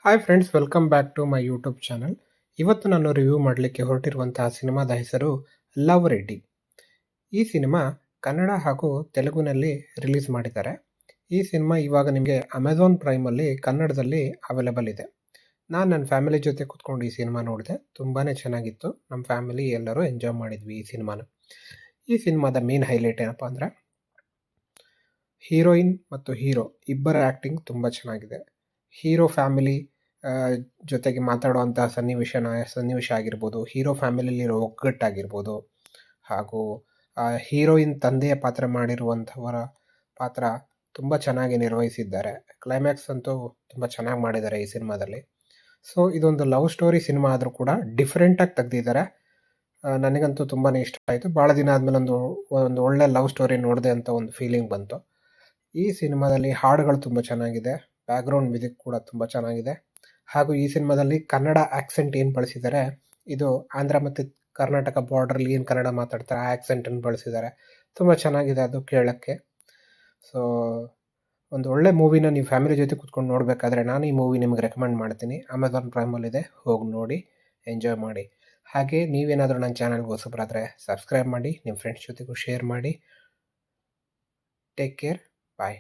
Hi friends, welcome back to my YouTube channel. ಇವತ್ತು ನಾನು review ಮಾಡಲಿಕ್ಕೆ ಹೊರಟಿರುವಂತಹ ಸಿನಿಮಾದ ಹೆಸರು ಲವ್ ರೆಡ್ಡಿ. ಈ ಸಿನಿಮಾ ಕನ್ನಡ ಹಾಗೂ ತೆಲುಗುನಲ್ಲಿ ರಿಲೀಸ್ ಮಾಡಿದ್ದಾರೆ. ಈ ಸಿನಿಮಾ ಇವಾಗ ನಿಮಗೆ ಅಮೆಝಾನ್ ಪ್ರೈಮಲ್ಲಿ ಕನ್ನಡದಲ್ಲಿ ಅವೈಲೇಬಲ್ ಇದೆ. ನಾನು ನನ್ನ ಫ್ಯಾಮಿಲಿ ಜೊತೆ ಕೂತ್ಕೊಂಡು ಈ ಸಿನಿಮಾ ನೋಡಿದೆ. ತುಂಬಾ ಚೆನ್ನಾಗಿತ್ತು. ನಮ್ಮ ಫ್ಯಾಮಿಲಿ ಎಲ್ಲರೂ ಎಂಜಾಯ್ ಮಾಡಿದ್ವಿ ಈ ಸಿನಿಮಾನ. ಈ ಸಿನಿಮಾದ ಮೇನ್ ಹೈಲೈಟ್ ಏನಪ್ಪ ಅಂದರೆ, ಹೀರೋಯಿನ್ ಮತ್ತು ಹೀರೋ ಇಬ್ಬರ ಆ್ಯಕ್ಟಿಂಗ್ ತುಂಬ ಚೆನ್ನಾಗಿದೆ. ಹೀರೋ ಫ್ಯಾಮಿಲಿ ಜೊತೆಗೆ ಮಾತಾಡುವಂತಹ ಸನ್ನಿವೇಶ ಆಗಿರ್ಬೋದು, ಹೀರೋ ಫ್ಯಾಮಿಲಿಯಲ್ಲಿರೋ ಒಗ್ಗಟ್ಟಾಗಿರ್ಬೋದು, ಹಾಗೂ ಹೀರೋಯಿನ್ ತಂದೆಯ ಪಾತ್ರ ಮಾಡಿರುವಂಥವರ ಪಾತ್ರ ತುಂಬ ಚೆನ್ನಾಗಿ ನಿರ್ವಹಿಸಿದ್ದಾರೆ. ಕ್ಲೈಮ್ಯಾಕ್ಸ್ ಅಂತೂ ತುಂಬ ಚೆನ್ನಾಗಿ ಮಾಡಿದ್ದಾರೆ ಈ ಸಿನಿಮಾದಲ್ಲಿ. ಸೊ ಇದೊಂದು ಲವ್ ಸ್ಟೋರಿ ಸಿನಿಮಾ ಆದರೂ ಕೂಡ ಡಿಫ್ರೆಂಟಾಗಿ ತೆಗೆದಿದ್ದಾರೆ. ನನಗಂತೂ ತುಂಬಾ ಇಷ್ಟ ಆಯಿತು. ಭಾಳ ದಿನ ಆದಮೇಲೆ ಒಂದು ಒಳ್ಳೆ ಲವ್ ಸ್ಟೋರಿ ನೋಡಿದೆ ಅಂತ ಒಂದು ಫೀಲಿಂಗ್ ಬಂತು. ಈ ಸಿನಿಮಾದಲ್ಲಿ ಹಾಡುಗಳು ತುಂಬ ಚೆನ್ನಾಗಿದೆ. ಬ್ಯಾಕ್ಗ್ರೌಂಡ್ ಮ್ಯೂಸಿಕ್ ಕೂಡ ತುಂಬ ಚೆನ್ನಾಗಿದೆ. ಹಾಗೂ ಈ ಸಿನಿಮಾದಲ್ಲಿ ಕನ್ನಡ ಆ್ಯಕ್ಸೆಂಟ್ ಏನು ಬಳಸಿದ್ದಾರೆ, ಇದು ಆಂಧ್ರ ಮತ್ತು ಕರ್ನಾಟಕ ಬಾರ್ಡ್ರಲ್ಲಿ ಏನು ಕನ್ನಡ ಮಾತಾಡ್ತಾರೆ ಆ ಆ್ಯಕ್ಸೆಂಟನ್ನು ಬಳಸಿದ್ದಾರೆ. ತುಂಬ ಚೆನ್ನಾಗಿದೆ ಅದು ಕೇಳೋಕ್ಕೆ. ಸೊ ಒಂದು ಒಳ್ಳೆ ಮೂವಿನ ನೀವು ಫ್ಯಾಮಿಲಿ ಜೊತೆ ಕೂತ್ಕೊಂಡು ನೋಡಬೇಕಾದ್ರೆ ನಾನು ಈ ಮೂವಿ ನಿಮಗೆ ರೆಕಮೆಂಡ್ ಮಾಡ್ತೀನಿ. ಅಮೆಝಾನ್ ಪ್ರೈಮಲ್ಲಿದೆ, ಹೋಗಿ ನೋಡಿ, ಎಂಜಾಯ್ ಮಾಡಿ. ಹಾಗೆ ನೀವೇನಾದರೂ ನನ್ನ ಚಾನಲ್ಗೆ ಹೊಸಬರಾದರೆ ಸಬ್ಸ್ಕ್ರೈಬ್ ಮಾಡಿ, ನಿಮ್ಮ ಫ್ರೆಂಡ್ಸ್ ಜೊತೆಗೂ ಶೇರ್ ಮಾಡಿ. ಟೇಕ್ ಕೇರ್, ಬಾಯ್.